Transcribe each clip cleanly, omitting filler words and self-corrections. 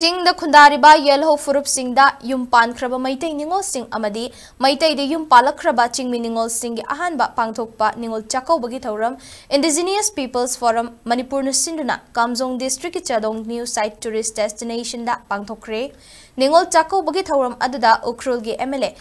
Sing the Kundariba Yellow Furup Sing da Yumpan Kraba Maitay Ningol Sing Amadi, Maitay de Yumpala Kraba Ching Ningol Sing Ahanba Pangtokpa Ningol Chakouba Gitauram, Indigenous Peoples Forum, Manipur Sinduna, Kamzong District Chadong New Site Tourist Destination da Pangdokhre, Ningol Chakouba Gitauram Aduda Ukhrul gi MLA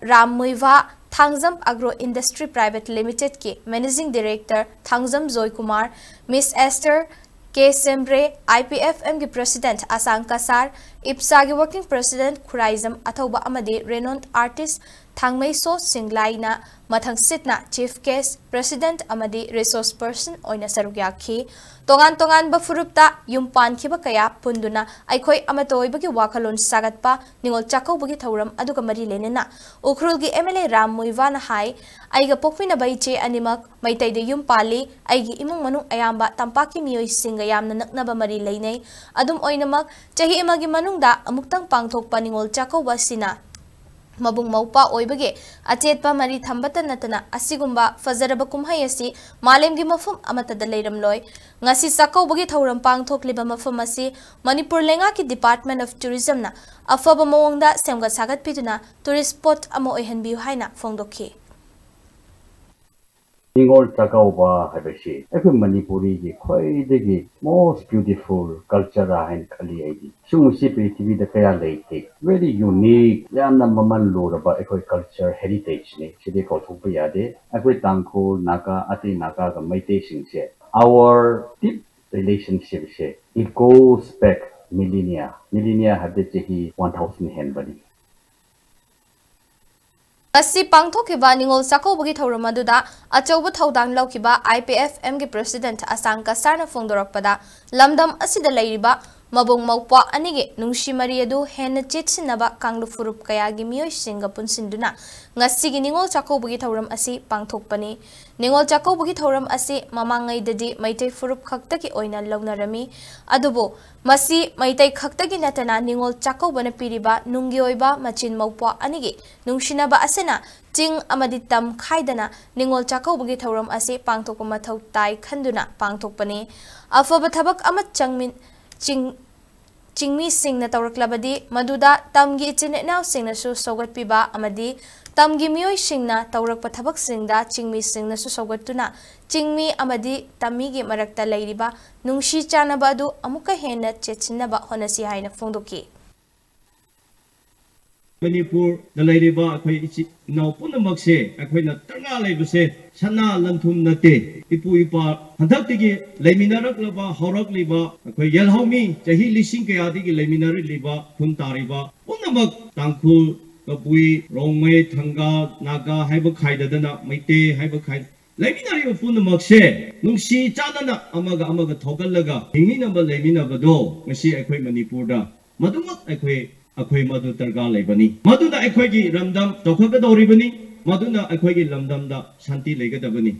Ram Muivah, Thangzam Agro Industry Private Limited ki Managing Director Thangzam Zoy Kumar, Miss Esther K. Sembre, IPFM ki President Asang Kasar, IPSA ki Working President Khuraizam Athauba Amadi, Renowned Artist Thangmei So Singlai na Mathang Sitna Chief Case President Amadi Resource Person Oina Sarugyaki, Tongan ba Furupta, Yumpan Kiba Kaya Punduna, Aikoi Amatoi Bagi Wakalon Sagatpa, Ningol Chakouba Gitauram Aduga Mari Lenina, Ukhrul gi MLA Ram Muivah na hai, Aiga Pokpina Baiche Animak, Maitay de Yumpali, Aigi Imong Manung Ayamba, Tampaki Mioy Singa Yam na Naknaba Mari Lene, Adum Oinamak, Chahi Imagi Manung da, Amuktang Pangthokpa Ningol Chakouba Sina. Mabung maupa oibage achetpa mari thambata natana asigumba phajaraba Kumhei Asi Malem-Gi Mapham Amattada Leiramloi ngasi sakaubagi thauram pangthokliba mafam asi Manipur lenga ki Department of Tourism na afaba mawongda semga sagat pituna tourist spot amo oihanbiu haina phongdokhre Ningol Chakouba habeshi every Manipuri gi khoi most beautiful culture and khali aidi sumusi prithvi da kaya leite very unique yamna maman loraba ekoi culture heritage ne sidi ko thupa yade ekoi tangkhul naga ati naga ga maite singse our deep relationship se it goes back millennia have the 1000 henbani Asi pangthokhiba Ningol Chakouba gi thauram aduda achouba thaudang laukiba IPFM gi President Asang Kasar na phongdorakpada lamdam asida leiriba mabung maupa anige nungshi mari adu hena chetsinaba kanglu furup kaya gi miyoi singa punsinduna ngasi gi Ningol Chakouba gi thauram asi pangthokpani Ningol Chakouba gi thauram asi mamangai dadi maitai furup khakta ki oina launarami adubo masi maitai khakta gi natana Ningol Chakouba na piriba nunggi oiba machin maupa anige nungsinaba asena Ching amadi tam khaidana Ningol Chakouba gi thauram asi pangthokpa mathau tai khanduna pangthokpani afaba thabak ama chingmi sing na tawraklabadi maduda tamgi ichinnaw sing na su sogat piba amadi tamgi miyoi sing na tawrakpa thabak sing da chingmi sing na su sogattuna chingmi amadi tammi gi marakta leiriba nungshi chanaba adu amuka hena chechinaba honasi haina phongdokhi Manipur the Leiriba, no Punamakse, Aquina Tanga Labuse, Sana Lantum Nate, Ipuipa, Hantatiki, Leminarak Laba, Horak Liba, Yelhomi, Jahili Sinkayati, Leminari Liba, Puntariba, Punamak, Tankul, Kapui, Rome, Tanga, Naga, Habakaidana, Maite, Habakai. Leminari of Punamakse, Nungsi Chanana, Amaga Togalaga, Himina Lemina Bado, Mashi Aqui Manipurda, Madumak Aqui. Akoi madu targa lebani maduna akoi gi ramdam tokha ga doribani maduna akoi gi lamdam da shanti lega dabani